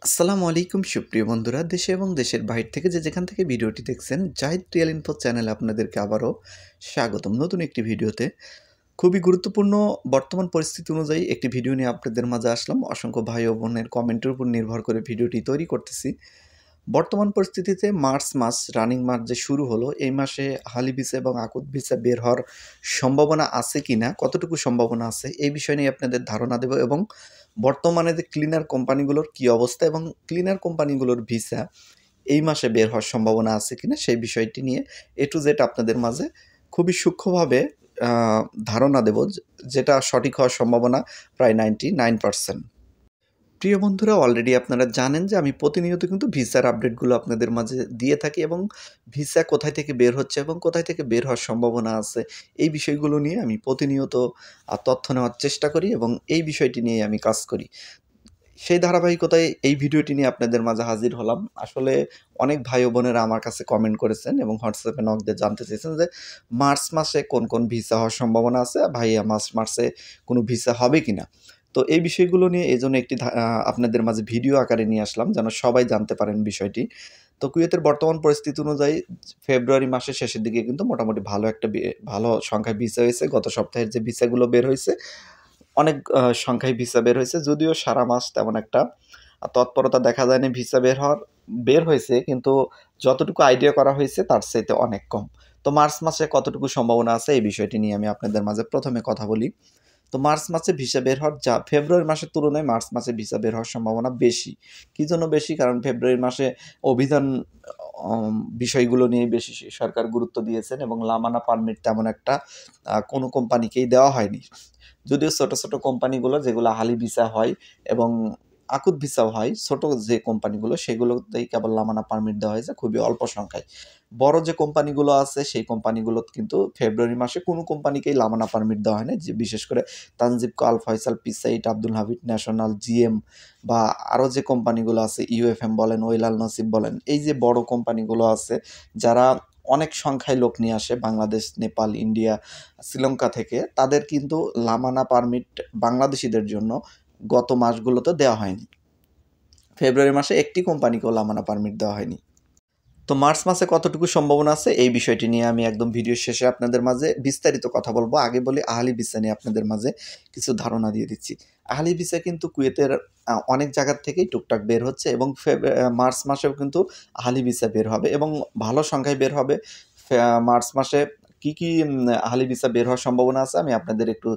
আসসালামু আলাইকুম সুপ্রিয় বন্ধুরা, দেশে এবং দেশের বাইরে থেকে যেখান থেকে ভিডিওটি দেখছেন, জাহিদ রিয়েল ইনফো চ্যানেলে আপনাদেরকে আবারও স্বাগতম নতুন একটি ভিডিওতে। খুবই গুরুত্বপূর্ণ বর্তমান পরিস্থিতি অনুযায়ী একটি ভিডিও নিয়ে আপনাদের মাঝে আসলাম। অসংখ্য ভাই ও বোনের কমেন্টের উপর নির্ভর করে ভিডিওটি তৈরি করতেছি। বর্তমান পরিস্থিতিতে মার্চ মাস, রানিং মাস যে শুরু হলো, এই মাসে হালি ভিসা এবং আকুত ভিসা বের হওয়ার সম্ভাবনা আছে কিনা, কতটুকু সম্ভাবনা আছে, এই বিষয় নিয়ে আপনাদের ধারণা দেব এবং বর্তমানে যে ক্লিনার কোম্পানিগুলোর কী অবস্থা এবং ক্লিনার কোম্পানিগুলোর ভিসা এই মাসে বের হওয়ার সম্ভাবনা আছে কিনা সেই বিষয়টি নিয়ে এ টু জেড আপনাদের মাঝে খুবই সূক্ষ্মভাবে ধারণা দেব, যেটা সঠিক হওয়ার সম্ভাবনা প্রায় 99%। প্রিয় বন্ধুরা, অলরেডি আপনারা জানেন যে আমি প্রতিনিয়ত কিন্তু ভিসার আপডেটগুলো আপনাদের মাঝে দিয়ে থাকি এবং ভিসা কোথায় থেকে বের হচ্ছে এবং কোথায় থেকে বের হওয়ার সম্ভাবনা আছে, এই বিষয়গুলো নিয়ে আমি প্রতিনিয়ত তথ্য নেওয়ার চেষ্টা করি এবং এই বিষয়টি নিয়ে আমি কাজ করি। সেই ধারাবাহিকতায় এই ভিডিওটি নিয়ে আপনাদের মাঝে হাজির হলাম। আসলে অনেক ভাই ও বোনেরা আমার কাছে কমেন্ট করেছেন এবং হোয়াটসঅ্যাপে নক দিয়ে জানতে চেয়েছেন যে মার্চ মাসে কোন কোন ভিসা হওয়ার সম্ভাবনা আছে, ভাইয়া মার্চ মাসে কোনো ভিসা হবে কিনা। তো এই বিষয়গুলো নিয়ে এইজন্য একটি আপনাদের মাঝে ভিডিও আকারে নিয়ে আসলাম, যেন সবাই জানতে পারেন বিষয়টি। তো কুয়েতের বর্তমান পরিস্থিতি অনুযায়ী ফেব্রুয়ারি মাসের শেষের দিকে কিন্তু মোটামুটি ভালো একটা ভালো সংখ্যায় ভিসা হয়েছে। গত সপ্তাহের যে ভিসাগুলো বের হয়েছে, অনেক সংখ্যায় ভিসা বের হয়েছে। যদিও সারা মাস তেমন একটা তৎপরতা দেখা যায়নি ভিসা বের হয়েছে, কিন্তু যতটুকু আইডিয়া করা হয়েছে তার চাইতে অনেক কম। তো মার্চ মাসে কতটুকু সম্ভাবনা আছে এই বিষয়টি নিয়ে আমি আপনাদের মাঝে প্রথমে কথা বলি। তো মার্চ মাসে ভিসা বের হওয়ার ফেব্রুয়ারি মাসের তুলনায় মার্চ মাসে ভিসা বের হওয়ার সম্ভাবনা বেশি। কী জন্য বেশি? কারণ ফেব্রুয়ারি মাসে অভিধান বিষয়গুলো নিয়ে বেশি সরকার গুরুত্ব দিয়েছেন এবং লামানা পারমিট তেমন একটা কোনো কোম্পানিকেই দেওয়া হয়নি। যদিও ছোট, ছোট কোম্পানিগুলো যেগুলো হালি ভিসা হয় এবং আকুত ভিসাও হয়, ছোট যে কোম্পানিগুলো সেগুলোতেই কেবল লামানা পারমিট দেওয়া হয়েছে খুবই অল্প সংখ্যায়। বড় যে কোম্পানিগুলো আছে সেই কোম্পানিগুলো কিন্তু ফেব্রুয়ারি মাসে কোনো কোম্পানিকেই লামানা পারমিট দেওয়া হয় না। যে বিশেষ করে তানজিবকো, আল ফয়সাল, পিসাইট, আব্দুল হামিদ ন্যাশনাল, জিএম বা আরও যে কোম্পানিগুলো আছে, ইউএফএম বলেন, ওয়েলাল নসিব বলেন, এই যে বড় কোম্পানিগুলো আছে যারা অনেক সংখ্যায় লোক নিয়ে আসে বাংলাদেশ, নেপাল, ইন্ডিয়া, শ্রীলঙ্কা থেকে, তাদের কিন্তু লামানা পারমিট বাংলাদেশিদের জন্য গত মাসগুলোতে দেওয়া হয়নি। ফেব্রুয়ারি মাসে একটি কোম্পানিকেও লামানা পারমিট দেওয়া হয়নি। তো মার্চ মাসে কতটুকু সম্ভাবনা আছে এই বিষয়টি নিয়ে আমি একদম ভিডিও শেষে আপনাদের মাঝে বিস্তারিত কথা বলবো। আগে বলি আহলি ভিসা নিয়ে আপনাদের মাঝে কিছু ধারণা দিয়ে দিচ্ছি। আহলি ভিসা কিন্তু কুয়েতের অনেক জায়গার থেকেই টুকটাক বের হচ্ছে এবং মার্চ মাসেও কিন্তু আহলি ভিসা বের হবে এবং ভালো সংখ্যায় বের হবে। মার্চ মাসে কী কী আহলি ভিসা বের হওয়ার সম্ভাবনা আছে আমি আপনাদের একটু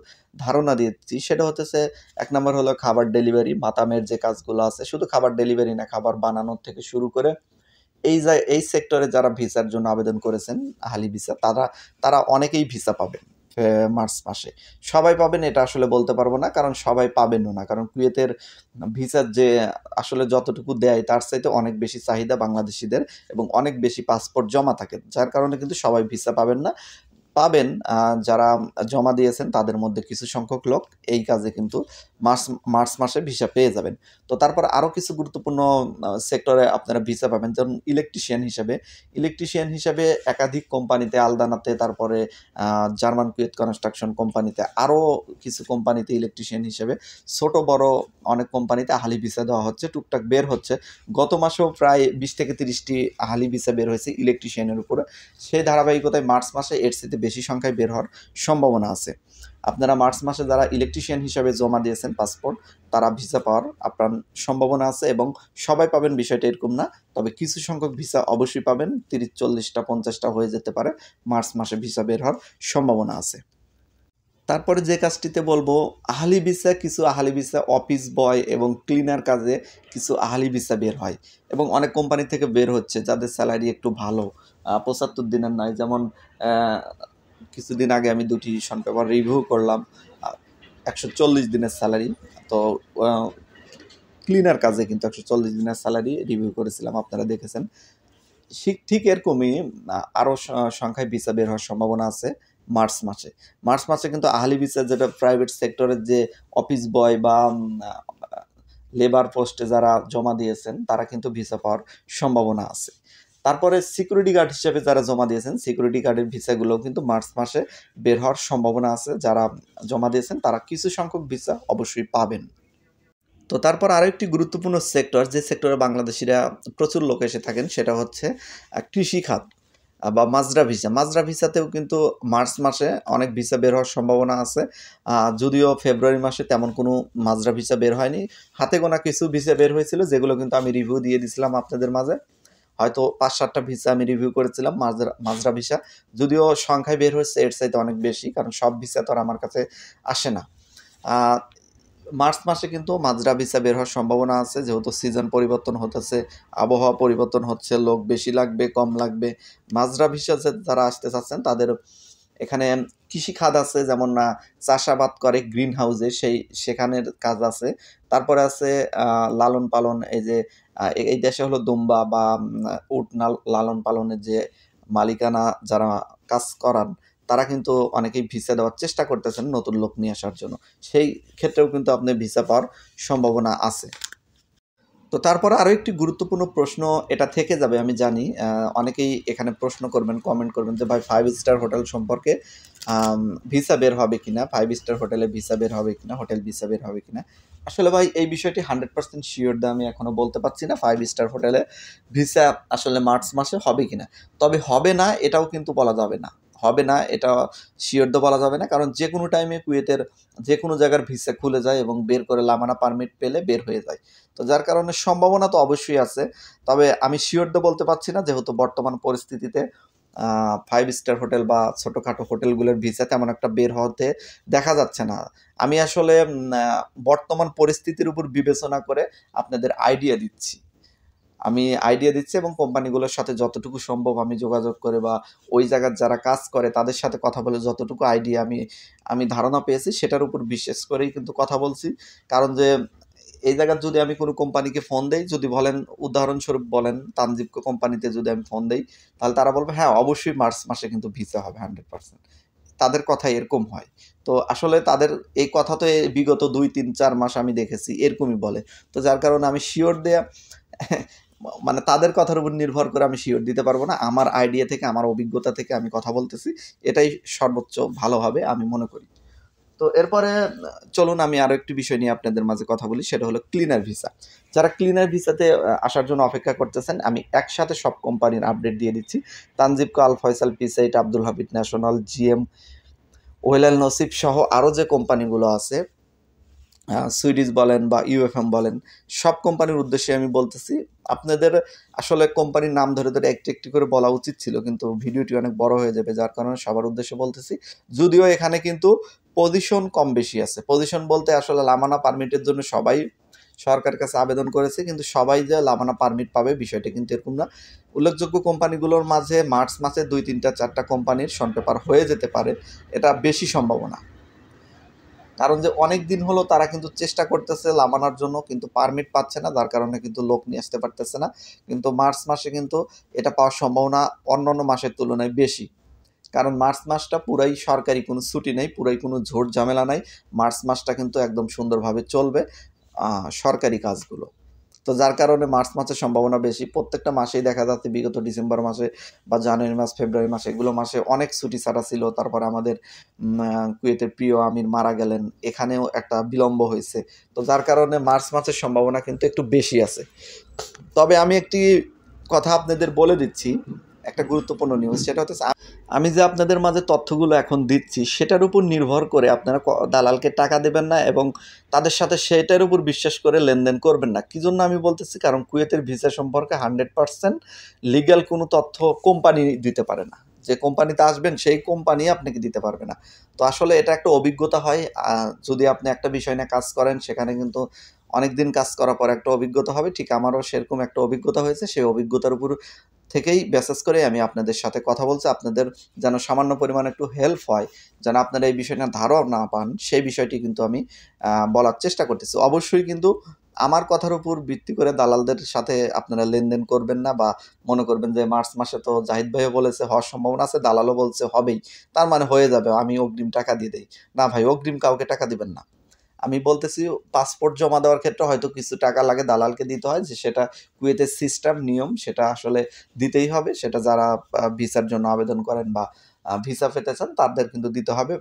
ধারণা দিচ্ছি। সেটা হচ্ছে, এক নম্বর হলো খাবার ডেলিভারি, মাতামের যে কাজগুলো আছে, শুধু খাবার ডেলিভারি না, খাবার বানানোর থেকে শুরু করে এই সেক্টরে যারা ভিসার জন্য আবেদন করেছেন, আহলি ভিসা, তারা অনেকেই ভিসা পাবেন মার্চ মাসে। সবাই পাবেন এটা আসলে বলতে পারবো না, কারণ সবাই পাবেনও না। কারণ কুয়েতের ভিসার যে আসলে যতটুকু দেয় তার চাইতে অনেক বেশি চাহিদা বাংলাদেশিদের এবং অনেক বেশি পাসপোর্ট জমা থাকে, যার কারণে কিন্তু সবাই ভিসা পাবেন না। পাবেন যারা জমা দিয়েছেন তাদের মধ্যে কিছু সংখ্যক লোক এই কাজে কিন্তু মার্চ মাসে ভিসা পেয়ে যাবেন। তো তারপর আরও কিছু গুরুত্বপূর্ণ সেক্টরে আপনারা ভিসা পাবেন, যেমন ইলেকট্রিশিয়ান হিসাবে একাধিক কোম্পানিতে, আলদানাতে, তারপরে জার্মান কুয়েত কনস্ট্রাকশন কোম্পানিতে, আরও কিছু কোম্পানিতে ইলেকট্রিশিয়ান হিসেবে ছোট বড় অনেক কোম্পানিতে আহালি ভিসা দেওয়া হচ্ছে, টুকটাক বের হচ্ছে। গত মাসেও প্রায় 20 থেকে 30টি আহালি ভিসা বের হয়েছে ইলেকট্রিশিয়ানের উপরে। সেই ধারাবাহিকতায় মার্চ মাসে এর চেয়ে বেশি সংখ্যায় বের হওয়ার সম্ভাবনা আছে। আপনারা মার্চ মাসে যারা ইলেকট্রিশিয়ান হিসাবে জমা দিয়েছেন পাসপোর্ট, তারা ভিসা পাওয়ার আপনার সম্ভাবনা আছে এবং সবাই পাবেন বিষয়টা এরকম না। তবে কিছু সংখ্যক ভিসা অবশ্যই পাবেন, 30, 40টা, 50টা হয়ে যেতে পারে। মার্চ মাসে ভিসা বের হওয়ার সম্ভাবনা আছে। তারপরে যে কাজটিতে বলবো, কিছু আহালি ভিসা অফিস বয় এবং ক্লিনার কাজে কিছু আহালি ভিসা বের হয় এবং অনেক কোম্পানি থেকে বের হচ্ছে যাদের স্যালারি একটু ভালো, 75 দিনের নয়। যেমন কিছুদিন আগে আমি 2টি রিসেন্ট পেপার রিভিউ করলাম, 140 দিনের স্যালারি। তো ক্লিনার কাজে কিন্তু 140 দিনের স্যালারি রিভিউ করেছিলাম, আপনারা দেখেছেন। ঠিক এরকমই আরও সংখ্যায় ভিসা বের হওয়ার সম্ভাবনা আছে মার্চ মাসে কিন্তু আহলি ভিসা, যেটা প্রাইভেট সেক্টরের যে অফিস বয় বা লেবার পোস্টে যারা জমা দিয়েছেন তারা কিন্তু ভিসা পাওয়ার সম্ভাবনা আছে। তারপরে সিকিউরিটি গার্ড হিসেবে যারা জমা দিয়েছেন, সিকিউরিটি গার্ডের ভিসাগুলো কিন্তু মার্চ মাসে বের হওয়ার সম্ভাবনা আছে। যারা জমা দিয়েছেন তারা কিছু সংখ্যক ভিসা অবশ্যই পাবেন। তো তারপর আরও একটি গুরুত্বপূর্ণ সেক্টর, যে সেক্টরে বাংলাদেশিরা প্রচুর লোক এসে থাকেন, সেটা হচ্ছে কৃষি খাত বা মাজরা ভিসা। মাজরা ভিসাতেও কিন্তু মার্চ মাসে অনেক ভিসা বের হওয়ার সম্ভাবনা আছে। যদিও ফেব্রুয়ারি মাসে তেমন কোনো মাজরা ভিসা বের হয়নি, হাতে গোনা কিছু ভিসা বের হয়েছিল, যেগুলো কিন্তু আমি রিভিউ দিয়ে দিছিলাম আপনাদের মাঝে। হয়তো ৫-৭টা ভিসা আমি রিভিউ করেছিলাম মাজরা ভিসা, যদিও সংখ্যায় বের হয়েছে এর চাইতে অনেক বেশি, কারণ সব ভিসা তো আর আমার কাছে আসে না। মার্চ মাসে কিন্তু মাজরা ভিসা বের হওয়ার সম্ভাবনা আছে, যেহেতু সিজন পরিবর্তন হতেছে, আবহাওয়া পরিবর্তন হচ্ছে, লোক বেশি লাগবে কম লাগবে। মাজরা ভিসা যারা আসতে চাচ্ছেন তাদের এখানে কৃষিখাত আছে, যেমন চাষাবাদ করে গ্রিন হাউসে, সেখানের কাজ আছে। তারপরে আছে লালন পালন, এই যে এই দেশে হলো দুম্বা বা উট লালন পালনের যে মালিকানা যারা কাজ করান, তারা কিন্তু অনেকেই ভিসা দেওয়ার চেষ্টা করতেছেন নতুন লোক নিয়ে আসার জন্য। সেই ক্ষেত্রেও কিন্তু আপনি ভিসা পাওয়ার সম্ভাবনা আছে। তো তারপরে আরও একটি গুরুত্বপূর্ণ প্রশ্ন এটা থেকে যাবে, আমি জানি অনেকেই এখানে প্রশ্ন করবেন, কমেন্ট করবেন যে ভাই 5 স্টার হোটেল সম্পর্কে ভিসা বের হবে কিনা, 5 স্টার হোটেলে ভিসা বের হবে কিনা, হোটেল ভিসা বের হবে কিনা। আসলে ভাই এই বিষয়টি 100% শিওর দিয়ে আমি এখনও বলতে পারছি না 5 স্টার হোটেলে ভিসা আসলে মার্চ মাসে হবে কিনা। তবে হবে না এটাও কিন্তু বলা যাবে না, হবে না এটা শিওর তো বলা যাবে না, কারণ যে কোনো টাইমে কুয়েতের যে কোনো জায়গার ভিসা খুলে যায় এবং বের করে লামানা পারমিট পেলে বের হয়ে যায়। তো যার কারণে সম্ভাবনা তো অবশ্যই আছে, তবে আমি শিওর তো বলতে পারছি না, যেহেতু বর্তমান পরিস্থিতিতে 5 স্টার হোটেল বা ছোটোখাটো হোটেলগুলোর ভিসা তেমন একটা বের হতে দেখা যাচ্ছে না। আমি আসলে বর্তমান পরিস্থিতির উপর বিবেচনা করে আপনাদের আইডিয়া দিচ্ছি। এবং কোম্পানিগুলোর সাথে যতটুকু সম্ভব আমি যোগাযোগ করে বা ওই জায়গার যারা কাজ করে তাদের সাথে কথা বলে যতটুকু আইডিয়া আমি ধারণা পেয়েছি, সেটার উপর বিশ্বাস করেই কিন্তু কথা বলছি। কারণ যে এই জায়গার যদি আমি কোনো কোম্পানিকে ফোন দেই, যদি বলেন উদাহরণস্বরূপ বলেন তানজিবকো কোম্পানিতে যদি আমি ফোন দেই, তাহলে তারা বলবে হ্যাঁ অবশ্যই মার্চ মাসে কিন্তু ভিসা হবে 100%। তাদের কথা এরকম হয়। তো আসলে তাদের এই কথা তো বিগত ২-৩-৪ মাস আমি দেখেছি এরকমই বলে। তো যার কারণে আমি শিওর দেয়া মানে তাদের কথার উপর নির্ভর করে আমি শিওর দিতে পারবো না। আমার আইডিয়া থেকে, আমার অভিজ্ঞতা থেকে আমি কথা বলতেছি। এটাই সর্বোচ্চ ভালো হবে আমি মনে করি। তো এরপরে চলুন আমি আরও একটি বিষয় নিয়ে আপনাদের মাঝে কথা বলি, সেটা হলো ক্লিনার ভিসা। যারা ক্লিনার ভিসাতে আসার জন্য অপেক্ষা করতেছেন, আমি একসাথে সব কোম্পানির আপডেট দিয়ে দিচ্ছি। তানজিবকো, আল ফয়সাল, পিসাইট, আব্দুল হামিদ ন্যাশনাল, জিএম, ওয়েলাল নসিব সহ আরও যে কোম্পানিগুলো আছে, সুইডিশ বলেন বা ইউএফএম বলেন, সব কোম্পানির উদ্দেশ্যে আমি বলতেছি। আপনাদের আসলে কোম্পানির নাম ধরে ধরে একটি একটি করে বলা উচিত ছিল, কিন্তু ভিডিওটি অনেক বড় হয়ে যাবে, যার কারণে সবার উদ্দেশ্যে বলতেছি। যদিও এখানে কিন্তু পজিশন কম বেশি আছে, পজিশন বলতে আসলে লামানা পারমিটের জন্য সবাই সরকারের কাছে আবেদন করেছে, কিন্তু সবাই যে লামানা পারমিট পাবে বিষয়টা কিন্তু এরকম না। উল্লেখযোগ্য কোম্পানিগুলোর মাঝে মার্চ মাসে 2-3-4টা কোম্পানির শন পেপার হয়ে যেতে পারে, এটা বেশি সম্ভাবনা। কারণ যে অনেক দিন হলো তারা কিন্তু চেষ্টা করতেছে লামানোর জন্য, কিন্তু পারমিট পাচ্ছে না, যার কারণে কিন্তু লোক নিয়ে আসতে পারতেছে না। কিন্তু মার্চ মাসে কিন্তু এটা পাওয়ার সম্ভাবনা অন্যান্য মাসের তুলনায় বেশি, কারণ মার্চ মাসটা পুরাই সরকারি, কোনো ছুটি নেই, পুরাই কোনো ঝোট ঝামেলা নাই। মার্চ মাসটা কিন্তু একদম সুন্দরভাবে চলবে সরকারি কাজগুলো। তো যার কারণে মার্চ মাসের সম্ভাবনা বেশি। প্রত্যেকটা মাসেই দেখা যাচ্ছে বিগত ডিসেম্বর মাসে বা জানুয়ারি মাস, ফেব্রুয়ারি মাসে, এগুলো মাসে অনেক ছুটি ছাড়া ছিল। তারপরে আমাদের কুয়েতের প্রিয় আমির মারা গেলেন, এখানেও একটা বিলম্ব হয়েছে। তো যার কারণে মার্চ মাসের সম্ভাবনা কিন্তু একটু বেশি আছে। তবে আমি একটি কথা আপনাদের বলে দিচ্ছি, একটা গুরুত্বপূর্ণ নিউজ, সেটা হচ্ছে আমি যে আপনাদের মাঝে তথ্যগুলো এখন দিচ্ছি সেটার উপর নির্ভর করে আপনারা দালালকে টাকা দেবেন না এবং তাদের সাথে সেটার উপর বিশ্বাস করে লেনদেন করবেন না। কী জন্য আমি বলতেছি, কারণ কুয়েতের ভিসা সম্পর্কে 100% লিগ্যাল কোনো তথ্য কোম্পানি দিতে পারে না। যে কোম্পানিতে আসবেন সেই কোম্পানি আপনাকে দিতে পারবে না। তো আসলে এটা একটা অভিজ্ঞতা হয়, যদি আপনি একটা বিষয় নিয়ে কাজ করেন, সেখানে কিন্তু অনেক দিন কাজ করার পর একটা অভিজ্ঞতা হবে। ঠিক আমারও সেরকম একটা অভিজ্ঞতা হয়েছে, সেই অভিজ্ঞতার উপর থেকেই বেসিস করে আমি আপনাদের সাথে কথা বলছি। আপনাদের যেন সামান্য পরিমাণে একটু হেল্প হয়, যেন আপনারা এই বিষয়টা ধারণা পান, সেই বিষয়টি কিন্তু আমি বলার চেষ্টা করতেছি। অবশ্যই কিন্তু আমার কথার উপর ভিত্তি করে দালালদের সাথে আপনারা লেনদেন করবেন না, বা মনে করবেন যে মার্চ মাসে তো জাহিদ ভাইও বলেছে হওয়ার সম্ভাবনা আছে, দালালও বলছে হবেই, তার মানে হয়ে যাবে, আমি অগ্রিম টাকা দিয়ে দেই। না ভাই, অগ্রিম কাউকে টাকা দিবেন না। আমি বলতেছি পাসপোর্ট জমা দেওয়ার ক্ষেত্রে হয়তো কিছু টাকা লাগে, দালালকে দিতে হয়, যে সেটা কুয়েতের সিস্টেম নিয়ম, সেটা আসলে দিতেই হবে। সেটা যারা ভিসার জন্য আবেদন করেন বা ভিসা পেতে চান তাদের কিন্তু দিতে হবে।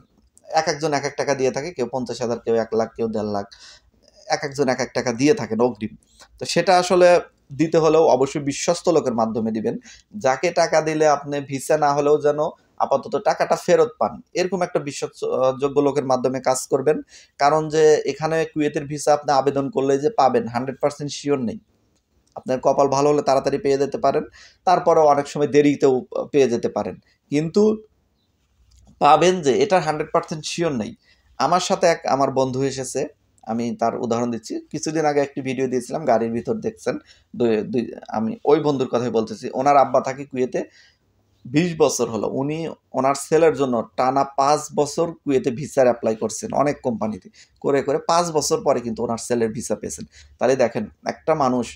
এক একজন এক এক টাকা দিয়ে থাকে, কেউ 50,000, কেউ 1 লাখ, কেউ 1.5 লাখ, একজন এক এক টাকা দিয়ে থাকেন অগ্রিম। তো সেটা আসলে দিতে হলেও অবশ্যই বিশ্বস্ত লোকের মাধ্যমে দিবেন, যাকে টাকা দিলে আপনি ভিসা না হলেও যেন আপাতত টাকাটা ফেরত পান, এরকম একটা বিশ্বাসযোগ্য লোকের মাধ্যমে কাজ করবেন। কারণ যে এখানে কুয়েতের ভিসা আপনি আবেদন করলে যে পাবেন 100% শিওর নেই। আপনার কপাল ভালো হলে তাড়াতাড়ি পেয়ে যেতে পারেন, তারপরেও অনেক সময় দেরিতেও পেয়ে যেতে পারেন, কিন্তু পাবেন যে এটা 100% শিওর নেই। আমার সাথে আমার বন্ধু এসেছে, আমি তার উদাহরণ দিচ্ছি। কিছুদিন আগে একটি ভিডিও দিয়েছিলাম, গাড়ির ভিতর দেখছেন। আমি ওই বন্ধুর কথাই বলতেছি। ওনার আব্বা থাকে কুয়েতে, 20 বছর হলো। উনি ওনার ছেলের জন্য টানা 5 বছর কুয়েতে ভিসার এপ্লাই করছেন অনেক কোম্পানিতে। করে, করে 5 বছর পরে কিন্তু ওনার ছেলের ভিসা পেয়েছেন। তাহলে দেখেন একটা মানুষ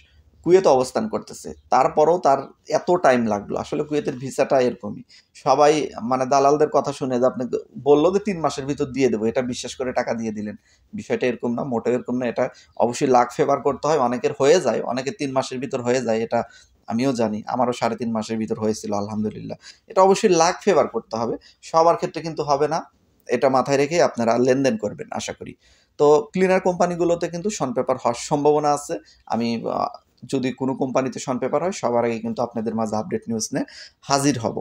কুয়েতে অবস্থান করতেছে, তারপরেও তার এত টাইম লাগলো। আসলে কুয়েতের ভিসাটা এরকমই। সবাই মানে দালালদের কথা শুনে যে আপনাকে বলল যে 3 মাসের ভিতর দিয়ে দেবো, এটা বিশ্বাস করে টাকা দিয়ে দিলেন। বিষয়টা এরকম না, মোটেও এরকম না। এটা অবশ্যই লাক ফেভার করতে হয়। অনেকের হয়ে যায়, অনেকের 3 মাসের ভিতর হয়ে যায়। এটা আমিও জানি। আমারও 3.5 মাসের ভিতর হয়েছিল আলহামদুলিল্লাহ। এটা অবশ্যই লাক ফেভার করতে হবে। সবার ক্ষেত্রে কিন্তু হবে না। এটা মাথায় রেখেই আপনারা লেনদেন করবেন আশা করি। তো ক্লিনার কোম্পানিগুলোতে কিন্তু শন পেপার হওয়ার সম্ভাবনা আছে। আমি যদি কোনো কোম্পানিতে শন পেপার হয় সবার আগে কিন্তু আপনাদের মাঝে আপডেট নিউজ নিয়ে হাজির হব।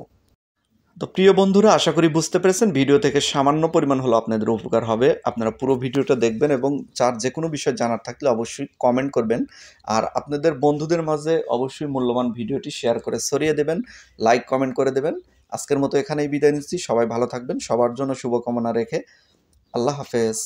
তো প্রিয় বন্ধুরা, আশা করি বুঝতে পেরেছেন, ভিডিও থেকে সামান্য পরিমাণ হলেও আপনাদের উপকার হবে। আপনারা পুরো ভিডিওটা দেখবেন এবং যার যে কোনো বিষয় জানার থাকলে অবশ্যই কমেন্ট করবেন। আর আপনাদের বন্ধুদের মাঝে অবশ্যই মূল্যবান ভিডিওটি শেয়ার করে ছড়িয়ে দেবেন, লাইক কমেন্ট করে দেবেন। আজকের মতো এখানেই বিদায় নিচ্ছি। সবাই ভালো থাকবেন। সবার জন্য শুভকামনা রেখে আল্লাহ হাফেজ।